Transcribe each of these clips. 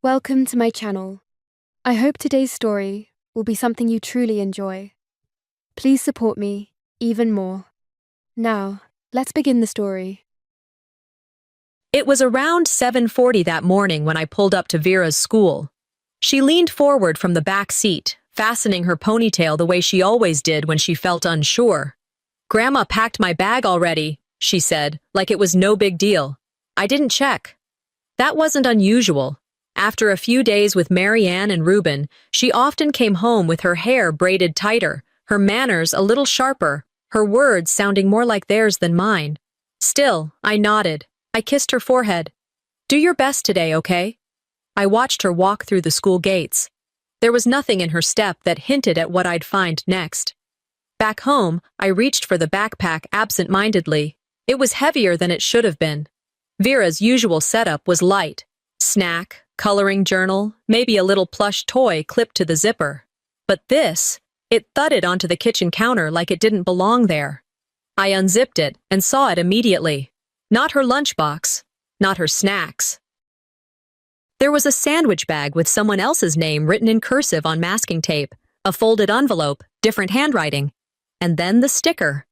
Welcome to my channel. I hope today's story will be something you truly enjoy. Please support me even more. Now, let's begin the story. It was around 7:40 that morning when I pulled up to Vera's school. She leaned forward from the back seat, fastening her ponytail the way she always did when she felt unsure. "Grandma packed my bag already," she said, like it was no big deal. "I didn't check." That wasn't unusual. After a few days with Marianne and Reuben, she often came home with her hair braided tighter, her manners a little sharper, her words sounding more like theirs than mine. Still, I nodded. I kissed her forehead. "Do your best today, okay?" I watched her walk through the school gates. There was nothing in her step that hinted at what I'd find next. Back home, I reached for the backpack absent-mindedly. It was heavier than it should have been. Vera's usual setup was light. Snack, coloring journal, maybe a little plush toy clipped to the zipper. But this, it thudded onto the kitchen counter like it didn't belong there. I unzipped it and saw it immediately. Not her lunchbox, not her snacks. There was a sandwich bag with someone else's name written in cursive on masking tape, a folded envelope, different handwriting, and then the sticker.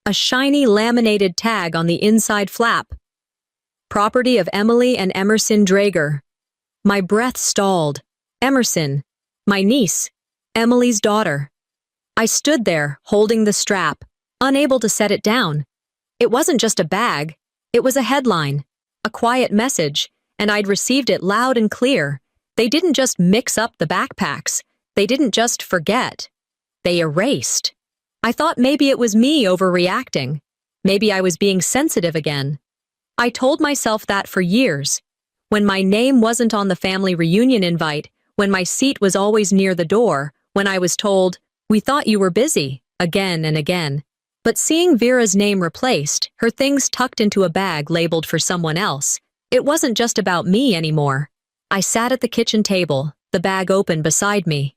A shiny laminated tag on the inside flap. Property of Emily and Emerson Drager. My breath stalled. Emerson, my niece, Emily's daughter. I stood there, holding the strap, unable to set it down. It wasn't just a bag. It was a headline, a quiet message, and I'd received it loud and clear. They didn't just mix up the backpacks. They didn't just forget. They erased. I thought maybe it was me overreacting. Maybe I was being sensitive again. I told myself that for years. When my name wasn't on the family reunion invite, when my seat was always near the door, when I was told, "We thought you were busy," again and again. But seeing Vera's name replaced, her things tucked into a bag labeled for someone else, it wasn't just about me anymore. I sat at the kitchen table, the bag open beside me.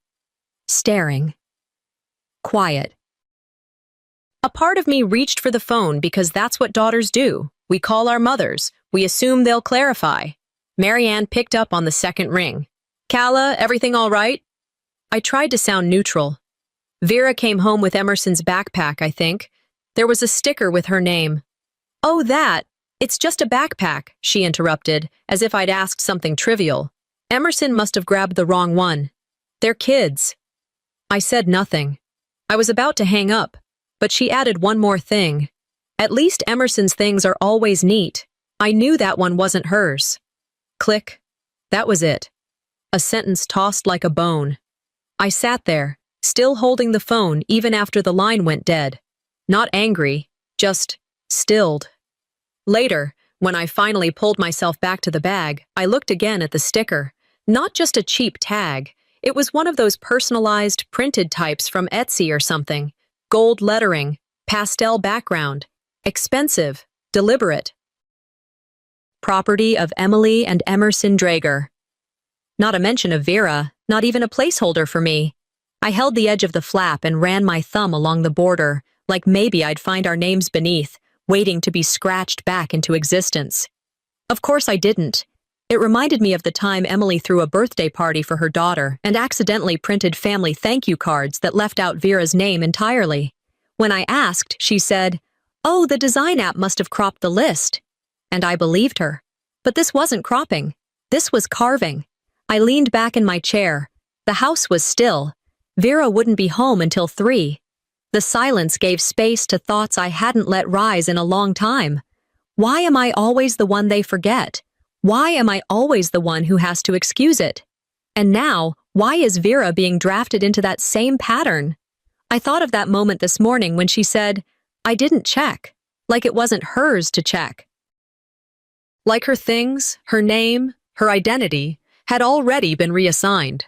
Staring. Quiet. A part of me reached for the phone because that's what daughters do. We call our mothers. We assume they'll clarify. Marianne picked up on the second ring. "Calla, everything all right?" I tried to sound neutral. "Vera came home with Emerson's backpack, I think. There was a sticker with her name." "Oh, that. It's just a backpack," she interrupted, as if I'd asked something trivial. "Emerson must have grabbed the wrong one. They're kids." I said nothing. I was about to hang up, but she added one more thing. "At least Emerson's things are always neat. I knew that one wasn't hers." Click. That was it. A sentence tossed like a bone. I sat there, still holding the phone even after the line went dead. Not angry, just stilled. Later, when I finally pulled myself back to the bag, I looked again at the sticker. Not just a cheap tag. It was one of those personalized, printed types from Etsy or something. Gold lettering, pastel background. Expensive, deliberate. Property of Emily and Emerson Drager. Not a mention of Vera, not even a placeholder for me. I held the edge of the flap and ran my thumb along the border, like maybe I'd find our names beneath, waiting to be scratched back into existence. Of course I didn't. It reminded me of the time Emily threw a birthday party for her daughter and accidentally printed family thank you cards that left out Vera's name entirely. When I asked, she said, "Oh, the design app must have cropped the list." And I believed her. But this wasn't cropping. This was carving. I leaned back in my chair. The house was still. Vera wouldn't be home until 3. The silence gave space to thoughts I hadn't let rise in a long time. Why am I always the one they forget? Why am I always the one who has to excuse it? And now, why is Vera being drafted into that same pattern? I thought of that moment this morning when she said, "I didn't check," like it wasn't hers to check. Like her things, her name, her identity, had already been reassigned.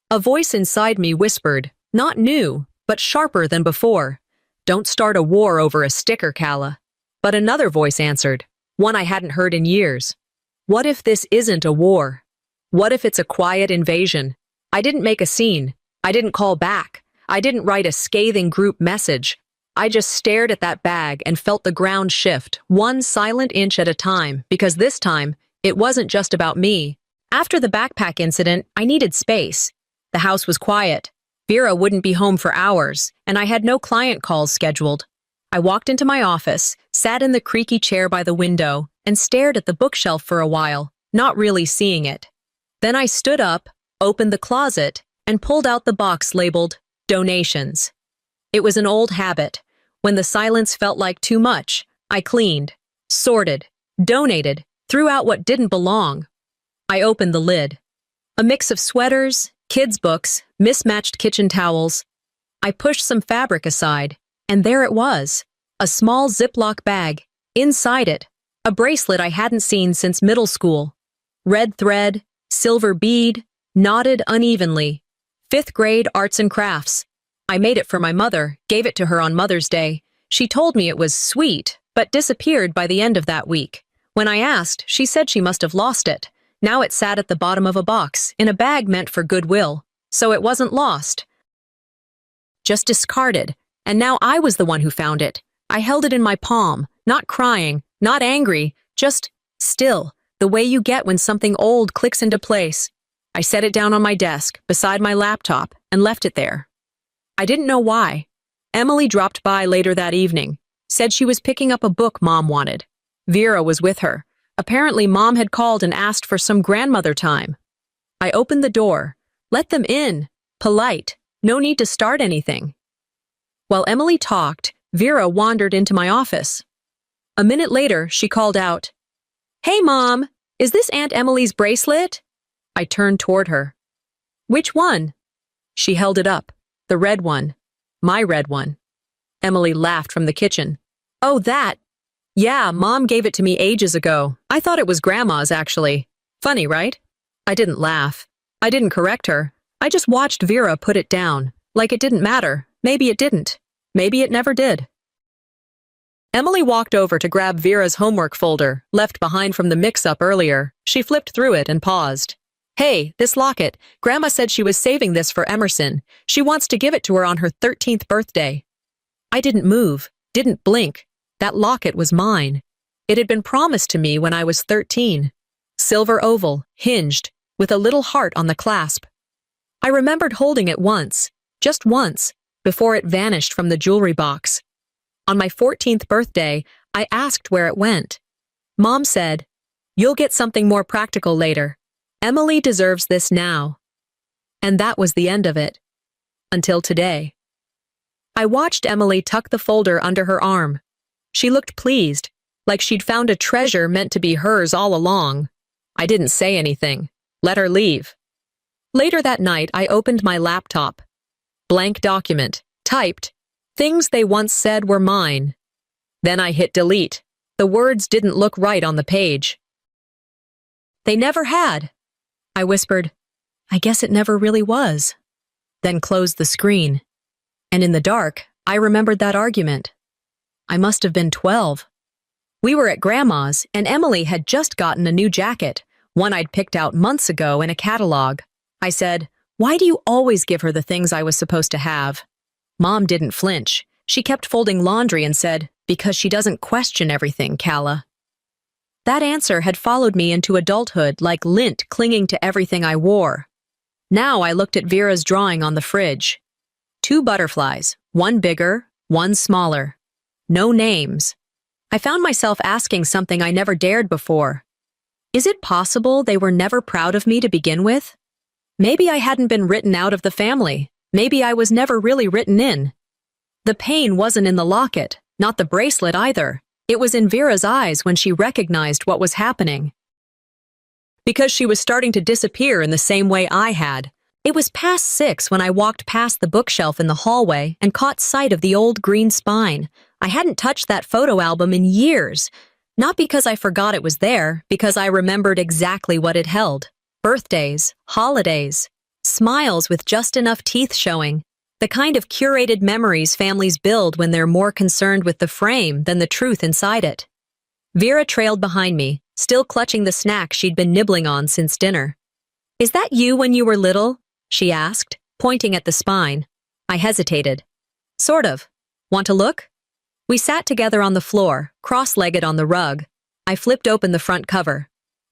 A voice inside me whispered, not new, but sharper than before, "Don't start a war over a sticker, Calla." But another voice answered, one I hadn't heard in years. What if this isn't a war? What if it's a quiet invasion? I didn't make a scene. I didn't call back. I didn't write a scathing group message. I just stared at that bag and felt the ground shift, one silent inch at a time, because this time, it wasn't just about me. After the backpack incident, I needed space. The house was quiet. Vera wouldn't be home for hours, and I had no client calls scheduled. I walked into my office, sat in the creaky chair by the window, and stared at the bookshelf for a while, not really seeing it. Then I stood up, opened the closet, and pulled out the box labeled Donations. It was an old habit. When the silence felt like too much, I cleaned, sorted, donated, threw out what didn't belong. I opened the lid. A mix of sweaters, kids' books, mismatched kitchen towels. I pushed some fabric aside, and there it was, a small Ziploc bag. Inside it, a bracelet I hadn't seen since middle school. Red thread, silver bead, knotted unevenly. 5th grade arts and crafts. I made it for my mother, gave it to her on Mother's Day. She told me it was sweet, but disappeared by the end of that week. When I asked, she said she must have lost it. Now it sat at the bottom of a box, in a bag meant for goodwill. So it wasn't lost. Just discarded. And now I was the one who found it. I held it in my palm, not crying, not angry, just still, the way you get when something old clicks into place. I set it down on my desk, beside my laptop, and left it there. I didn't know why. Emily dropped by later that evening, said she was picking up a book Mom wanted. Vera was with her. Apparently Mom had called and asked for some grandmother time. I opened the door. Let them in. Polite. No need to start anything. While Emily talked, Vera wandered into my office. A minute later, she called out, "Hey, Mom, is this Aunt Emily's bracelet?" I turned toward her. "Which one?" She held it up. "The red one. My red one." Emily laughed from the kitchen. "Oh, that? Yeah, Mom gave it to me ages ago. I thought it was Grandma's, actually. Funny, right?" I didn't laugh. I didn't correct her. I just watched Vera put it down, like it didn't matter. Maybe it didn't. Maybe it never did. Emily walked over to grab Vera's homework folder, left behind from the mix-up earlier. She flipped through it and paused. "Hey, this locket. Grandma said she was saving this for Emerson. She wants to give it to her on her 13th birthday." I didn't move, didn't blink. That locket was mine. It had been promised to me when I was 13. Silver oval, hinged, with a little heart on the clasp. I remembered holding it once, just once, before it vanished from the jewelry box. On my 14th birthday, I asked where it went. Mom said, "You'll get something more practical later. Emily deserves this now." And that was the end of it. Until today. I watched Emily tuck the folder under her arm. She looked pleased, like she'd found a treasure meant to be hers all along. I didn't say anything. Let her leave. Later that night, I opened my laptop. Blank document, typed, things they once said were mine. Then I hit delete. The words didn't look right on the page. "They never had." I whispered, "I guess it never really was." Then closed the screen. And in the dark, I remembered that argument. I must have been 12. We were at Grandma's, and Emily had just gotten a new jacket, one I'd picked out months ago in a catalog. I said, "Why do you always give her the things I was supposed to have?" Mom didn't flinch. She kept folding laundry and said, "Because she doesn't question everything, Calla." That answer had followed me into adulthood like lint clinging to everything I wore. Now I looked at Vera's drawing on the fridge. 2 butterflies, one bigger, one smaller. No names. I found myself asking something I never dared before. Is it possible they were never proud of me to begin with? Maybe I hadn't been written out of the family. Maybe I was never really written in. The pain wasn't in the locket, not the bracelet either. It was in Vera's eyes when she recognized what was happening. Because she was starting to disappear in the same way I had. It was past 6 when I walked past the bookshelf in the hallway and caught sight of the old green spine. I hadn't touched that photo album in years. Not because I forgot it was there, because I remembered exactly what it held. Birthdays, holidays, smiles with just enough teeth showing. The kind of curated memories families build when they're more concerned with the frame than the truth inside it. Vera trailed behind me, still clutching the snack she'd been nibbling on since dinner. "Is that you when you were little?" she asked, pointing at the spine. I hesitated. "Sort of. Want to look?" We sat together on the floor, cross-legged on the rug. I flipped open the front cover.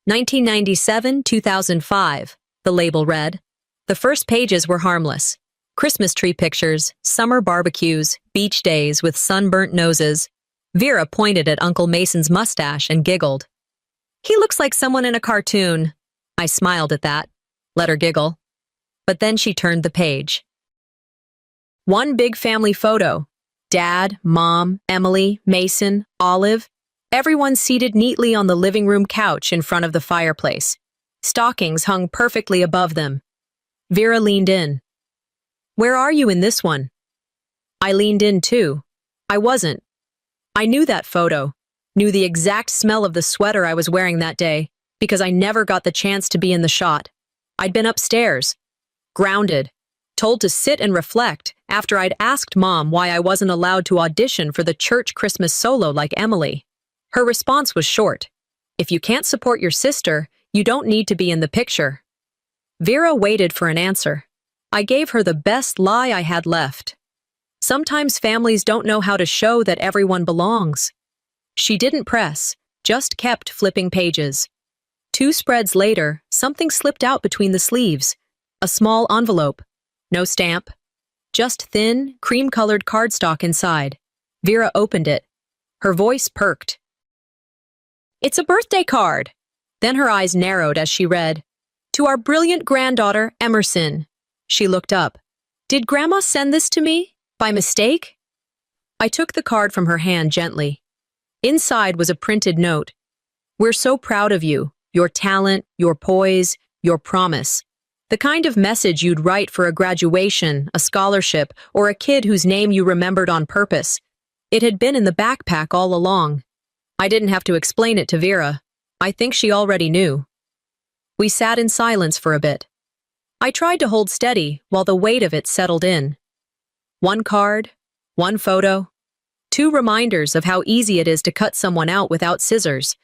1997-2005, the label read. The first pages were harmless. Christmas tree pictures, summer barbecues, beach days with sunburnt noses. Vera pointed at Uncle Mason's mustache and giggled. He looks like someone in a cartoon. I smiled at that, let her giggle. But then she turned the page. One big family photo. Dad, Mom, Emily, Mason, Olive. Everyone seated neatly on the living room couch in front of the fireplace. Stockings hung perfectly above them. Vera leaned in. Where are you in this one? I leaned in too. I wasn't. I knew that photo, knew the exact smell of the sweater I was wearing that day, because I never got the chance to be in the shot. I'd been upstairs, grounded, told to sit and reflect after I'd asked Mom why I wasn't allowed to audition for the church Christmas solo like Emily. Her response was short. If you can't support your sister, you don't need to be in the picture. Vera waited for an answer. I gave her the best lie I had left. Sometimes families don't know how to show that everyone belongs. She didn't press, just kept flipping pages. 2 spreads later, something slipped out between the sleeves. A small envelope. No stamp. Just thin, cream-colored cardstock inside. Vera opened it. Her voice perked. It's a birthday card. Then her eyes narrowed as she read, To our brilliant granddaughter, Emerson. She looked up. Did Grandma send this to me? By mistake? I took the card from her hand gently. Inside was a printed note. We're so proud of you, your talent, your poise, your promise. The kind of message you'd write for a graduation, a scholarship, or a kid whose name you remembered on purpose. It had been in the backpack all along. I didn't have to explain it to Vera. I think she already knew. We sat in silence for a bit. I tried to hold steady while the weight of it settled in. One card, one photo, 2 reminders of how easy it is to cut someone out without scissors.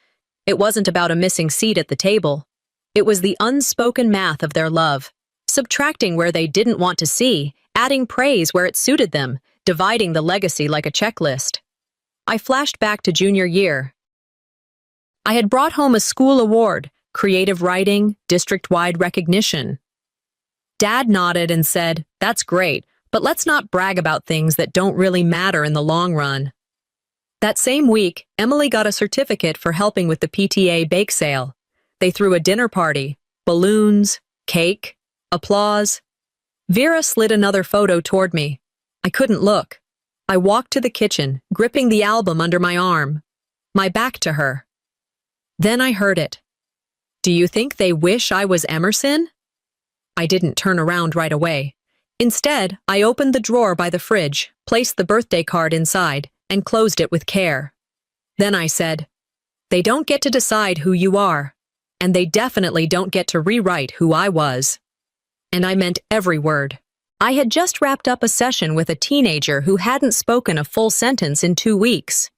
It wasn't about a missing seat at the table. It was the unspoken math of their love, subtracting where they didn't want to see, adding praise where it suited them, dividing the legacy like a checklist. I flashed back to junior year. I had brought home a school award, creative writing, district-wide recognition. Dad nodded and said, That's great, but let's not brag about things that don't really matter in the long run. That same week, Emily got a certificate for helping with the PTA bake sale. They threw a dinner party, balloons, cake, applause. Vera slid another photo toward me. I couldn't look. I walked to the kitchen, gripping the album under my arm, my back to her. Then I heard it. Do you think they wish I was Emerson? I didn't turn around right away. Instead, I opened the drawer by the fridge, placed the birthday card inside, and closed it with care. Then I said, They don't get to decide who you are, and they definitely don't get to rewrite who I was. And I meant every word. I had just wrapped up a session with a teenager who hadn't spoken a full sentence in 2 weeks.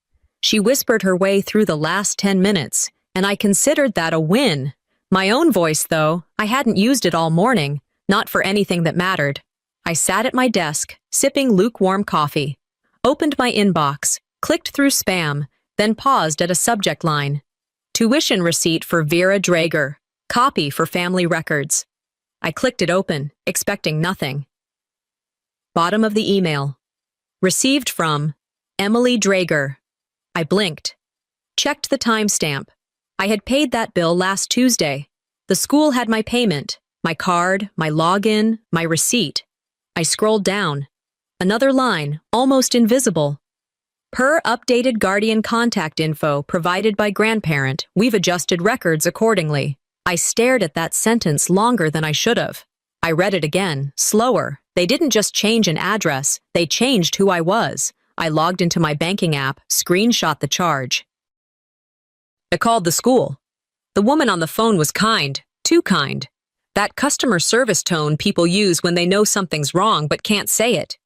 She whispered her way through the last 10 minutes, and I considered that a win. My own voice, though, I hadn't used it all morning, not for anything that mattered. I sat at my desk, sipping lukewarm coffee, opened my inbox, clicked through spam, then paused at a subject line. Tuition receipt for Vera Drager, copy for family records. I clicked it open, expecting nothing. Bottom of the email. Received from Emily Drager. I blinked. Checked the timestamp. I had paid that bill last Tuesday. The school had my payment, my card, my login, my receipt. I scrolled down. Another line, almost invisible. Per updated guardian contact info provided by grandparent, we've adjusted records accordingly. I stared at that sentence longer than I should have. I read it again, slower. They didn't just change an address, they changed who I was. I logged into my banking app, screenshot the charge. I called the school. The woman on the phone was kind, too kind. That customer service tone people use when they know something's wrong but can't say it.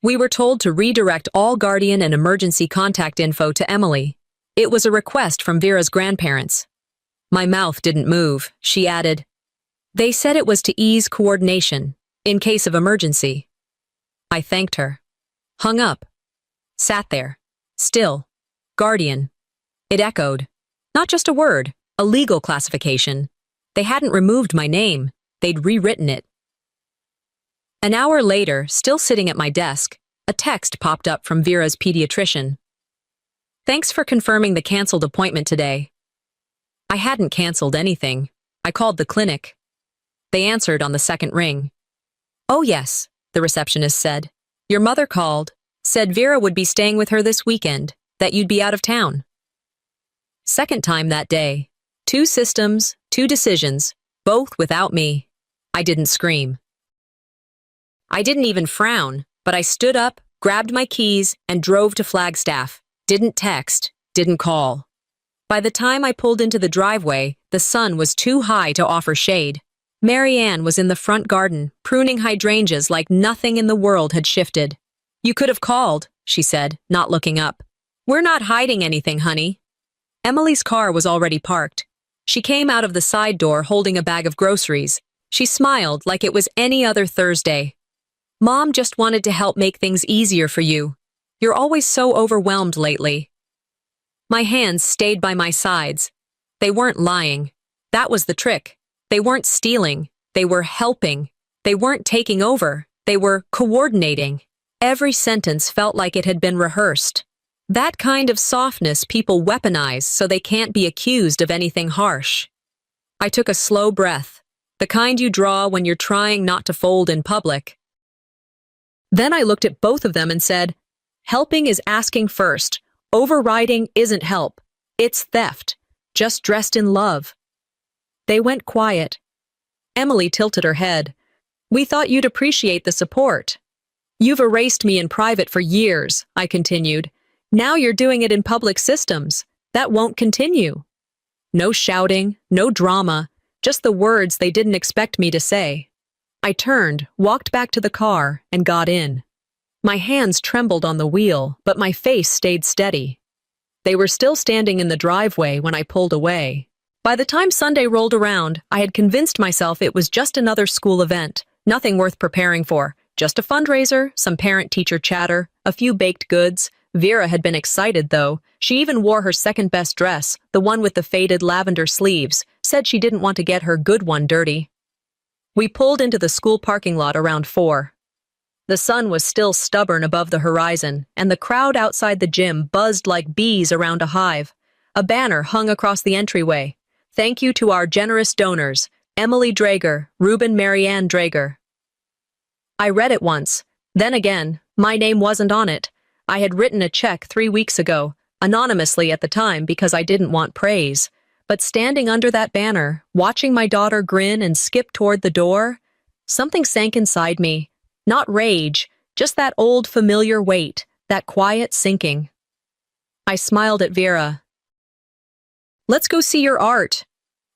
We were told to redirect all guardian and emergency contact info to Emily. It was a request from Vera's grandparents. My mouth didn't move. She added, They said it was to ease coordination, in case of emergency. I thanked her. Hung up. Sat there. Still. Guardian. It echoed. Not just a word, A legal classification. They hadn't removed my name. They'd rewritten it. An hour later, still sitting at my desk, a text popped up from Vera's pediatrician. Thanks for confirming the canceled appointment today. I hadn't canceled anything. I called the clinic. They answered on the second ring. Oh yes, the receptionist said. Your mother called, said Vera would be staying with her this weekend, that you'd be out of town. Second time that day. 2 systems, 2 decisions, both without me. I didn't scream. I didn't even frown, but I stood up, grabbed my keys, and drove to Flagstaff. Didn't text, didn't call. By the time I pulled into the driveway, the sun was too high to offer shade. Mary Ann was in the front garden, pruning hydrangeas like nothing in the world had shifted. You could have called, she said, not looking up. We're not hiding anything, honey. Emily's car was already parked. She came out of the side door holding a bag of groceries. She smiled like it was any other Thursday. Mom just wanted to help make things easier for you. You're always so overwhelmed lately. My hands stayed by my sides. They weren't lying. That was the trick. They weren't stealing. They were helping. They weren't taking over. They were coordinating. Every sentence felt like it had been rehearsed. That kind of softness people weaponize so they can't be accused of anything harsh. I took a slow breath, the kind you draw when you're trying not to fold in public. Then I looked at both of them and said, helping is asking first. Overriding isn't help. It's theft, just dressed in love. They went quiet. Emily tilted her head. We thought you'd appreciate the support. You've erased me in private for years, I continued. Now you're doing it in public systems. That won't continue. No shouting, no drama, just the words they didn't expect me to say. I turned, walked back to the car, and got in. My hands trembled on the wheel, but my face stayed steady. They were still standing in the driveway when I pulled away. By the time Sunday rolled around, I had convinced myself it was just another school event, nothing worth preparing for, just a fundraiser, some parent-teacher chatter, a few baked goods. Vera had been excited, though. She even wore her second-best dress, the one with the faded lavender sleeves, said she didn't want to get her good one dirty. We pulled into the school parking lot around 4. The sun was still stubborn above the horizon, and the crowd outside the gym buzzed like bees around a hive. A banner hung across the entryway. Thank you to our generous donors, Emily Drager, Reuben Marianne Drager. I read it once, then again. My name wasn't on it. I had written a check 3 weeks ago, anonymously at the time because I didn't want praise. But standing under that banner, watching my daughter grin and skip toward the door, something sank inside me. Not rage, just that old familiar weight, that quiet sinking. I smiled at Vera. Let's go see your art.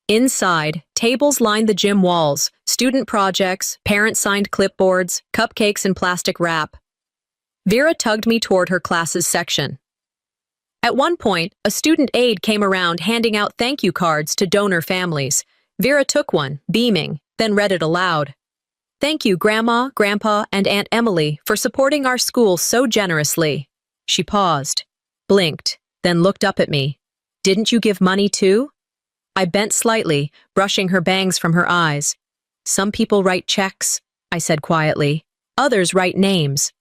Inside, tables lined the gym walls, student projects, parent-signed clipboards, cupcakes in plastic wrap. Vera tugged me toward her class's section. At one point, a student aide came around handing out thank you cards to donor families. Vera took one, beaming, then read it aloud. Thank you, Grandma, Grandpa, and Aunt Emily for supporting our school so generously. She paused, blinked, then looked up at me. Didn't you give money too? I bent slightly, brushing her bangs from her eyes. Some people write checks, I said quietly. Others write names.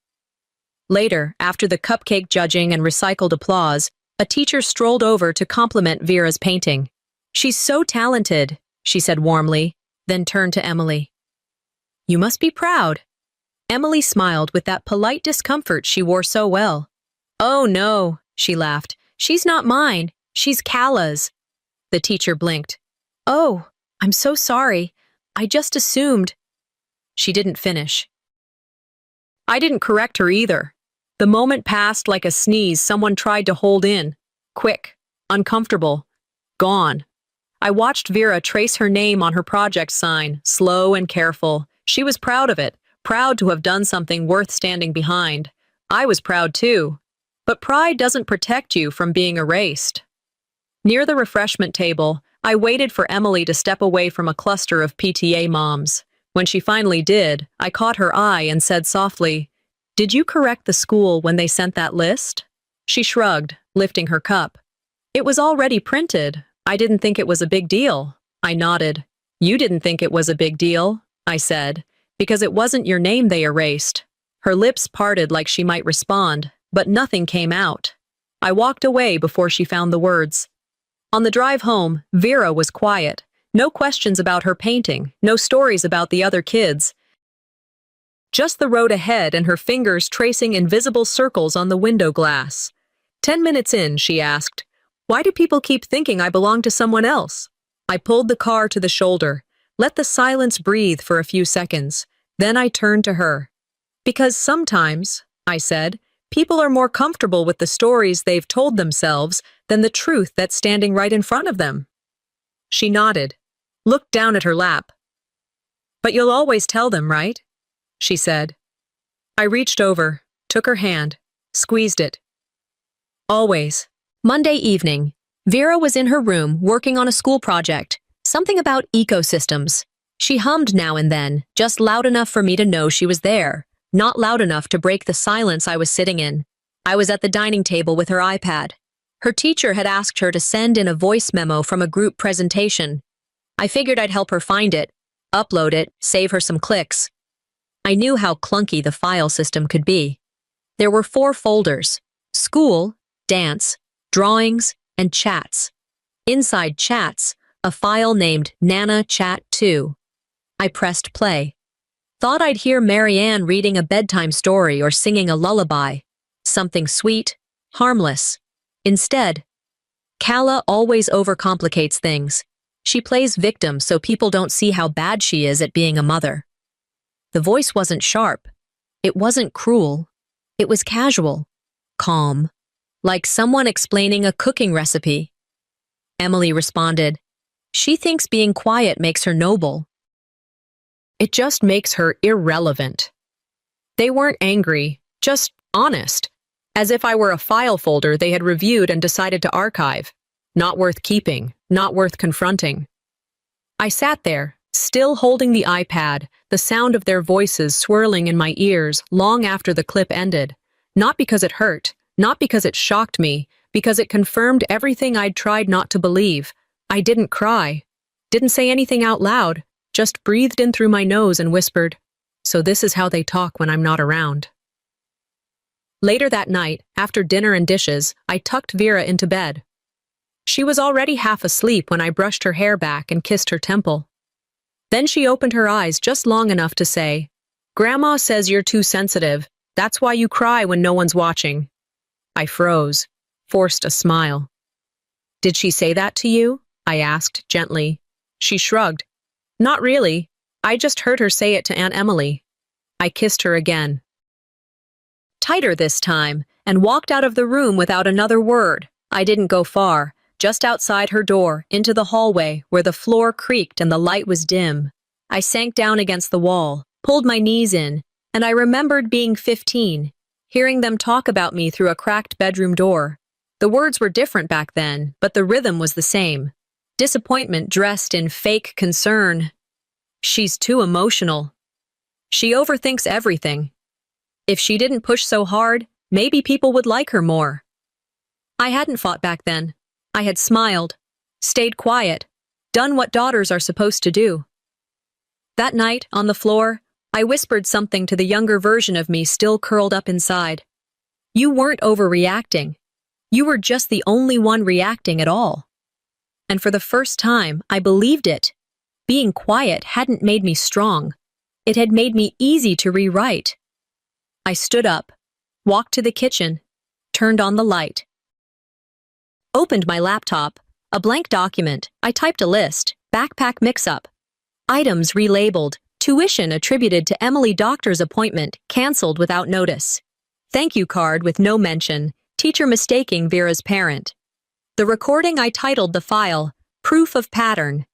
Later, after the cupcake judging and recycled applause, a teacher strolled over to compliment Vera's painting. She's so talented, she said warmly, then turned to Emily. You must be proud. Emily smiled with that polite discomfort she wore so well. Oh no, she laughed. She's not mine. She's Calla's. The teacher blinked. Oh, I'm so sorry. I just assumed. She didn't finish. I didn't correct her either. The moment passed like a sneeze someone tried to hold in. Quick, uncomfortable, gone. I watched Vera trace her name on her project sign, slow and careful. She was proud of it, proud to have done something worth standing behind. I was proud too. But pride doesn't protect you from being erased. Near the refreshment table, I waited for Emily to step away from a cluster of PTA moms. When she finally did, I caught her eye and said softly, Did you correct the school when they sent that list? She shrugged, lifting her cup. It was already printed. I didn't think it was a big deal. I nodded. You didn't think it was a big deal, I said, because it wasn't your name they erased. Her lips parted like she might respond, but nothing came out. I walked away before she found the words. On the drive home, Vera was quiet. No questions about her painting, no stories about the other kids. Just the road ahead and her fingers tracing invisible circles on the window glass. 10 minutes in, she asked, "Why do people keep thinking I belong to someone else?" I pulled the car to the shoulder, let the silence breathe for a few seconds. Then I turned to her. "Because sometimes," I said, "people are more comfortable with the stories they've told themselves than the truth that's standing right in front of them." She nodded, looked down at her lap. "But you'll always tell them, right?" she said. I reached over, took her hand, squeezed it. Always. Monday evening, Vera was in her room working on a school project, something about ecosystems. She hummed now and then, just loud enough for me to know she was there, not loud enough to break the silence I was sitting in. I was at the dining table with her iPad. Her teacher had asked her to send in a voice memo from a group presentation. I figured I'd help her find it, upload it, save her some clicks. I knew how clunky the file system could be. There were 4 folders: school, dance, drawings, and chats. Inside chats, a file named Nana Chat 2. I pressed play. Thought I'd hear Marianne reading a bedtime story or singing a lullaby. Something sweet, harmless. Instead, Kala always overcomplicates things. She plays victim so people don't see how bad she is at being a mother. The voice wasn't sharp. It wasn't cruel. It was casual, calm, like someone explaining a cooking recipe. Emily responded, "She thinks being quiet makes her noble. It just makes her irrelevant." They weren't angry, just honest, as if I were a file folder they had reviewed and decided to archive. Not worth keeping, not worth confronting. I sat there, still holding the iPad, the sound of their voices swirling in my ears long after the clip ended. Not because it hurt, not because it shocked me, because it confirmed everything I'd tried not to believe. I didn't cry, didn't say anything out loud, just breathed in through my nose and whispered, "So this is how they talk when I'm not around." Later that night, after dinner and dishes, I tucked Vera into bed. She was already half asleep when I brushed her hair back and kissed her temple. Then she opened her eyes just long enough to say, "Grandma says you're too sensitive. That's why you cry when no one's watching." I froze, forced a smile. "Did she say that to you?" I asked gently. She shrugged. "Not really. I just heard her say it to Aunt Emily." I kissed her again. Tighter this time, and walked out of the room without another word. I didn't go far, just outside her door, into the hallway where the floor creaked and the light was dim. I sank down against the wall, pulled my knees in, and I remembered being 15, hearing them talk about me through a cracked bedroom door. The words were different back then, but the rhythm was the same. Disappointment dressed in fake concern. "She's too emotional. She overthinks everything. If she didn't push so hard, maybe people would like her more." I hadn't fought back then. I had smiled, stayed quiet, done what daughters are supposed to do. That night, on the floor, I whispered something to the younger version of me still curled up inside. "You weren't overreacting. You were just the only one reacting at all." And for the first time, I believed it. Being quiet hadn't made me strong. It had made me easy to rewrite. I stood up, walked to the kitchen, turned on the light. Opened my laptop, a blank document. I typed a list, backpack mix-up. Items relabeled, tuition attributed to Emily doctor's appointment, cancelled without notice. Thank you card with no mention, teacher mistaking Vera's parent. The recording I titled the file, Proof of Pattern.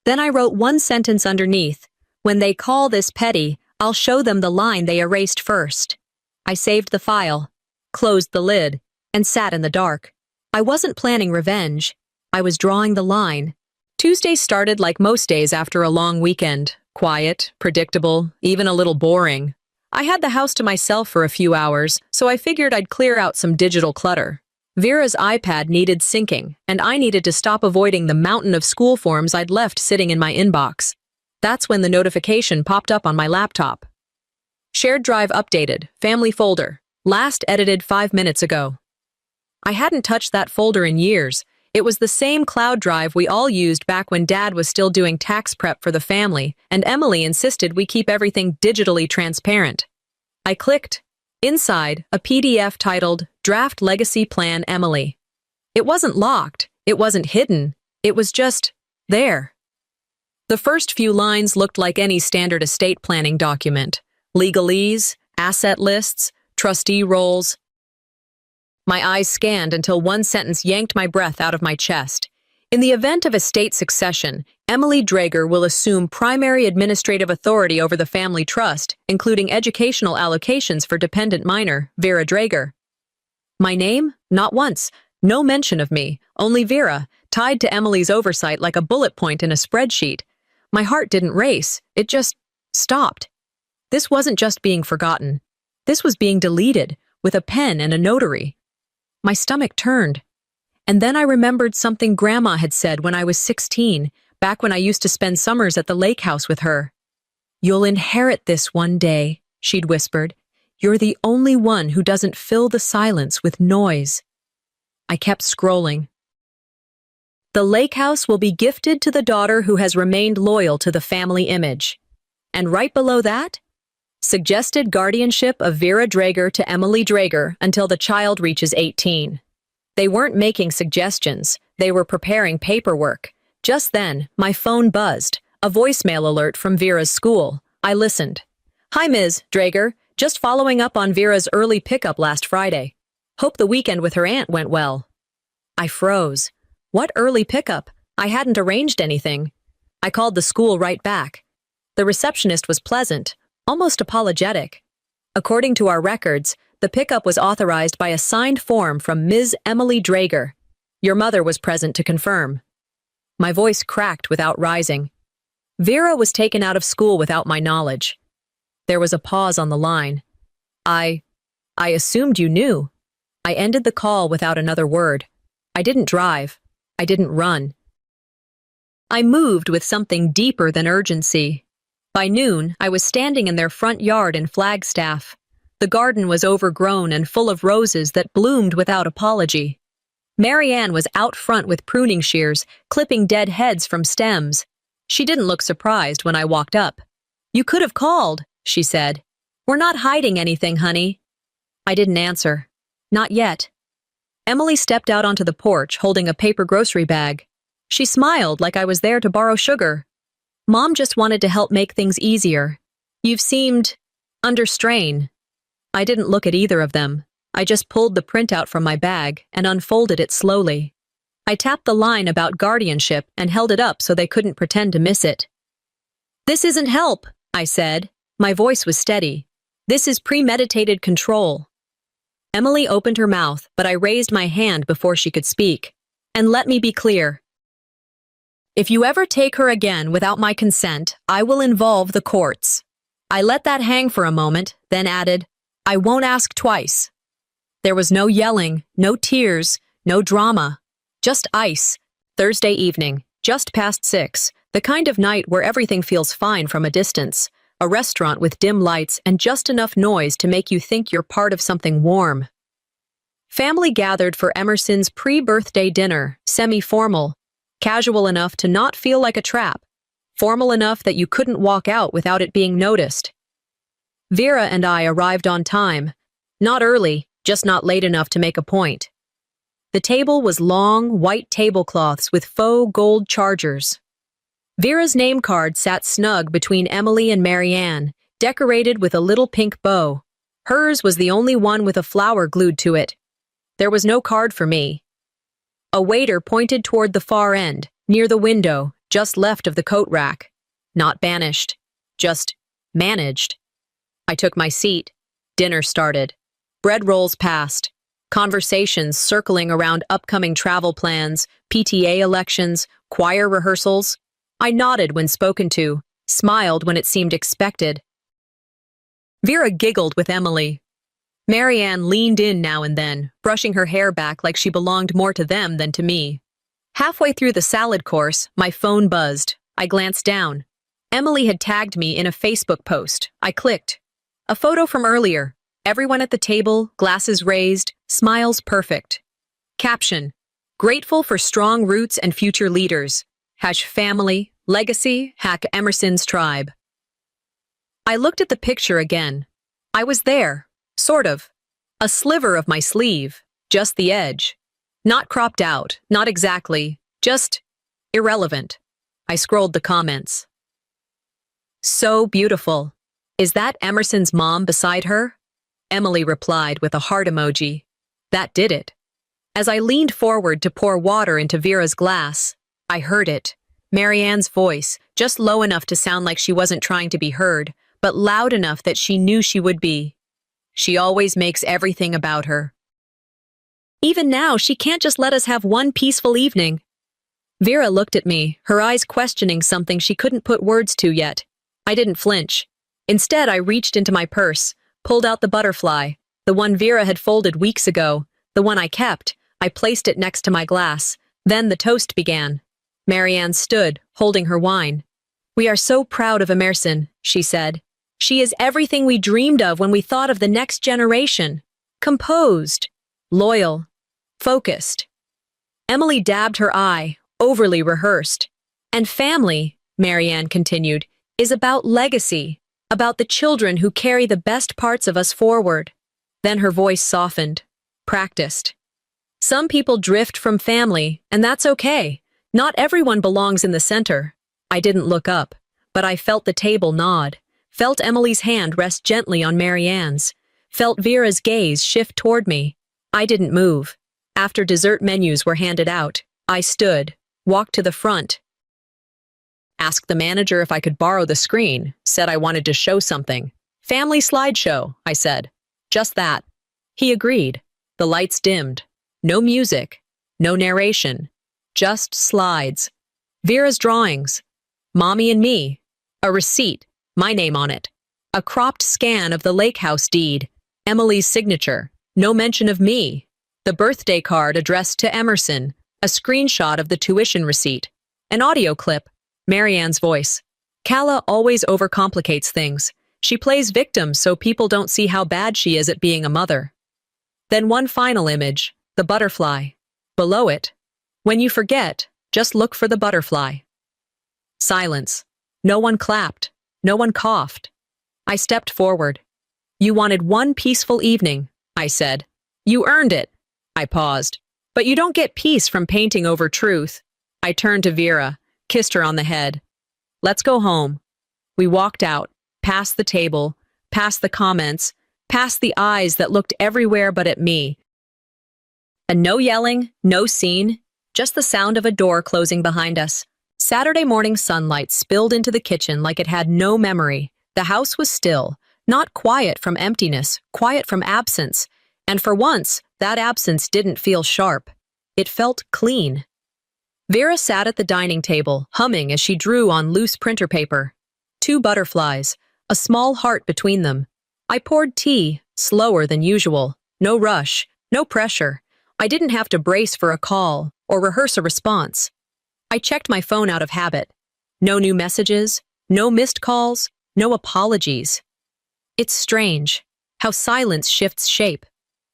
Then I wrote one sentence underneath, "When they call this petty, I'll show them the line they erased first." I saved the file, closed the lid, and sat in the dark. I wasn't planning revenge. I was drawing the line. Tuesday started like most days after a long weekend. Quiet, predictable, even a little boring. I had the house to myself for a few hours, so I figured I'd clear out some digital clutter. Vera's iPad needed syncing, and I needed to stop avoiding the mountain of school forms I'd left sitting in my inbox. That's when the notification popped up on my laptop. Shared drive updated, family folder, last edited 5 minutes ago. I hadn't touched that folder in years. It was the same cloud drive we all used back when Dad was still doing tax prep for the family, and Emily insisted we keep everything digitally transparent. I clicked. Inside, a PDF titled, Draft Legacy Plan Emily. It wasn't locked, it wasn't hidden, it was just there. The first few lines looked like any standard estate planning document. Legalese, asset lists, trustee roles. My eyes scanned until one sentence yanked my breath out of my chest. In the event of estate succession, Emily Drager will assume primary administrative authority over the family trust, including educational allocations for dependent minor, Vera Drager. My name? Not once. No mention of me, only Vera, tied to Emily's oversight like a bullet point in a spreadsheet. My heart didn't race, it just stopped. This wasn't just being forgotten. This was being deleted, with a pen and a notary. My stomach turned. And then I remembered something Grandma had said when I was 16, back when I used to spend summers at the lake house with her. "You'll inherit this one day," she'd whispered. "You're the only one who doesn't fill the silence with noise." I kept scrolling. The lake house will be gifted to the daughter who has remained loyal to the family image. And right below that, suggested guardianship of Vera Drager to Emily Drager until the child reaches 18. They weren't making suggestions, they were preparing paperwork. Just then, my phone buzzed, a voicemail alert from Vera's school. I listened. "Hi, Ms. Drager. Just following up on Vera's early pickup last Friday. Hope the weekend with her aunt went well." I froze. What early pickup? I hadn't arranged anything. I called the school right back. The receptionist was pleasant, almost apologetic. According to our records, the pickup was authorized by a signed form from Ms. Emily Drager. Your mother was present to confirm. My voice cracked without rising. Vera was taken out of school without my knowledge. There was a pause on the line. I assumed you knew. I ended the call without another word. I didn't drive. I didn't run. I moved with something deeper than urgency. By noon, I was standing in their front yard in Flagstaff. The garden was overgrown and full of roses that bloomed without apology. Marianne was out front with pruning shears, clipping dead heads from stems. She didn't look surprised when I walked up. "You could have called," she said. "We're not hiding anything, honey." I didn't answer. Not yet. Emily stepped out onto the porch holding a paper grocery bag. She smiled like I was there to borrow sugar. "Mom just wanted to help make things easier. You've seemed under strain." I didn't look at either of them. I just pulled the printout from my bag and unfolded it slowly. I tapped the line about guardianship and held it up so they couldn't pretend to miss it. "This isn't help," I said. My voice was steady. "This is premeditated control." Emily opened her mouth, but I raised my hand before she could speak. "And let me be clear. If you ever take her again without my consent, I will involve the courts." I let that hang for a moment, then added, "I won't ask twice." There was no yelling, no tears, no drama. Just ice. Thursday evening, just past 6, the kind of night where everything feels fine from a distance. A restaurant with dim lights and just enough noise to make you think you're part of something warm. Family gathered for Emerson's pre-birthday dinner, semi-formal, casual enough to not feel like a trap, formal enough that you couldn't walk out without it being noticed. Vera and I arrived on time. Not early, just not late enough to make a point. The table was long, white tablecloths with faux gold chargers. Vera's name card sat snug between Emily and Marianne, decorated with a little pink bow. Hers was the only one with a flower glued to it. There was no card for me. A waiter pointed toward the far end, near the window, just left of the coat rack. Not banished, just managed. I took my seat. Dinner started. Bread rolls passed. Conversations circling around upcoming travel plans, PTA elections, choir rehearsals. I nodded when spoken to, smiled when it seemed expected. Vera giggled with Emily. Marianne leaned in now and then, brushing her hair back like she belonged more to them than to me. Halfway through the salad course, my phone buzzed. I glanced down. Emily had tagged me in a Facebook post. I clicked. A photo from earlier. Everyone at the table, glasses raised, smiles perfect. Caption: grateful for strong roots and future leaders. #family, legacy, #Emerson's tribe. I looked at the picture again. I was there, sort of. A sliver of my sleeve, just the edge. Not cropped out, not exactly, just irrelevant. I scrolled the comments. So beautiful. Is that Emerson's mom beside her? Emily replied with a heart emoji. That did it. As I leaned forward to pour water into Vera's glass, I heard it. Marianne's voice, just low enough to sound like she wasn't trying to be heard, but loud enough that she knew she would be. She always makes everything about her. Even now, she can't just let us have one peaceful evening. Vera looked at me, her eyes questioning something she couldn't put words to yet. I didn't flinch. Instead, I reached into my purse, pulled out the butterfly, the one Vera had folded weeks ago, the one I kept. I placed it next to my glass. Then the toast began. Marianne stood, holding her wine. We are so proud of Emerson, she said. She is everything we dreamed of when we thought of the next generation. Composed, loyal, focused. Emily dabbed her eye, overly rehearsed. And family, Marianne continued, is about legacy, about the children who carry the best parts of us forward. Then her voice softened, practiced. Some people drift from family, and that's okay. Not everyone belongs in the center. I didn't look up, but I felt the table nod, felt Emily's hand rest gently on Marianne's, felt Vera's gaze shift toward me. I didn't move. After dessert menus were handed out, I stood, walked to the front. Asked the manager if I could borrow the screen, said I wanted to show something. Family slideshow, I said. Just that. He agreed. The lights dimmed. No music. No narration. Just slides. Vera's drawings. Mommy and me. A receipt. My name on it. A cropped scan of the lake house deed. Emily's signature. No mention of me. The birthday card addressed to Emerson. A screenshot of the tuition receipt. An audio clip. Marianne's voice. Calla always overcomplicates things. She plays victim so people don't see how bad she is at being a mother. Then one final image, the butterfly. Below it, when you forget, just look for the butterfly. Silence. No one clapped. No one coughed. I stepped forward. You wanted one peaceful evening, I said. You earned it. I paused. But you don't get peace from painting over truth. I turned to Vera, kissed her on the head. Let's go home. We walked out, past the table, past the comments, past the eyes that looked everywhere but at me. And no yelling, no scene, just the sound of a door closing behind us. Saturday morning sunlight spilled into the kitchen like it had no memory. The house was still, not quiet from emptiness, quiet from absence. And for once, that absence didn't feel sharp. It felt clean. Vera sat at the dining table, humming as she drew on loose printer paper. 2 butterflies, a small heart between them. I poured tea, slower than usual. No rush, no pressure. I didn't have to brace for a call or rehearse a response. I checked my phone out of habit. No new messages, no missed calls, no apologies. It's strange how silence shifts shape.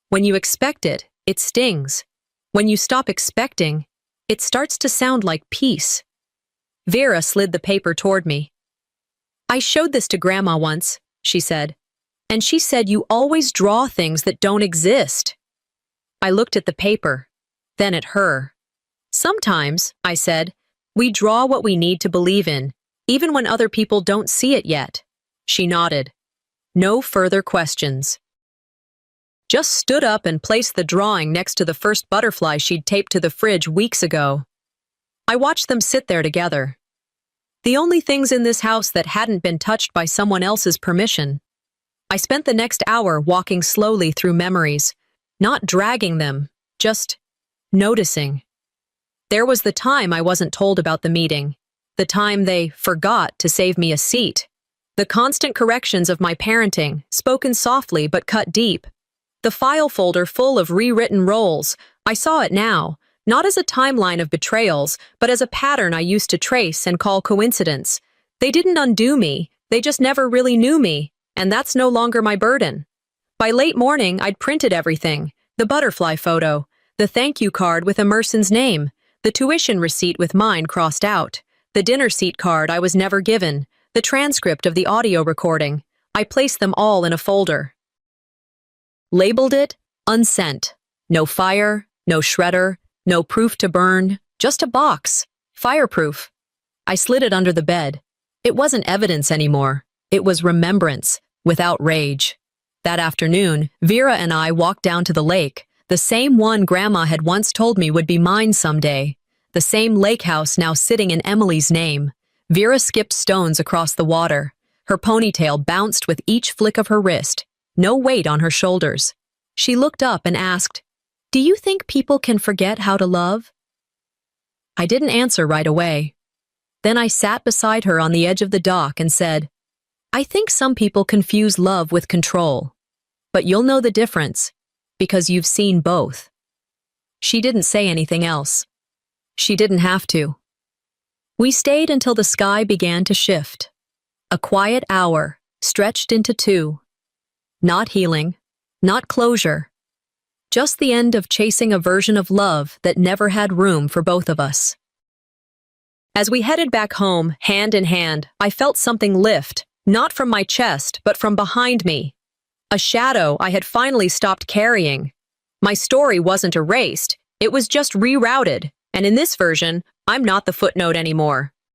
When you expect it, it stings. When you stop expecting, it starts to sound like peace. Vera slid the paper toward me. I showed this to Grandma once, she said. And she said you always draw things that don't exist. I looked at the paper, then at her. Sometimes, I said, we draw what we need to believe in, even when other people don't see it yet. She nodded. No further questions. Just stood up and placed the drawing next to the first butterfly she'd taped to the fridge weeks ago. I watched them sit there together. The only things in this house that hadn't been touched by someone else's permission. I spent the next hour walking slowly through memories, not dragging them, just noticing. There was the time I wasn't told about the meeting, the time they forgot to save me a seat, the constant corrections of my parenting, spoken softly but cut deep. The file folder full of rewritten roles. I saw it now, not as a timeline of betrayals, but as a pattern I used to trace and call coincidence. They didn't undo me, they just never really knew me, and that's no longer my burden. By late morning, I'd printed everything: the butterfly photo, the thank you card with Emerson's name, the tuition receipt with mine crossed out, the dinner seat card I was never given, the transcript of the audio recording. I placed them all in a folder. Labeled it unsent. No fire, no shredder, no proof to burn, just a box. Fireproof. I slid it under the bed. It wasn't evidence anymore. It was remembrance, without rage. That afternoon, Vera and I walked down to the lake, the same one Grandma had once told me would be mine someday. The same lake house now sitting in Emily's name. Vera skipped stones across the water. Her ponytail bounced with each flick of her wrist, no weight on her shoulders. She looked up and asked, "Do you think people can forget how to love?" I didn't answer right away. Then I sat beside her on the edge of the dock and said, "I think some people confuse love with control. But you'll know the difference, because you've seen both." She didn't say anything else. She didn't have to. We stayed until the sky began to shift. A quiet hour, stretched into 2. Not healing, not closure. Just the end of chasing a version of love that never had room for both of us. As we headed back home, hand in hand, I felt something lift, not from my chest, but from behind me. A shadow I had finally stopped carrying. My story wasn't erased, it was just rerouted, and in this version, I'm not the footnote anymore.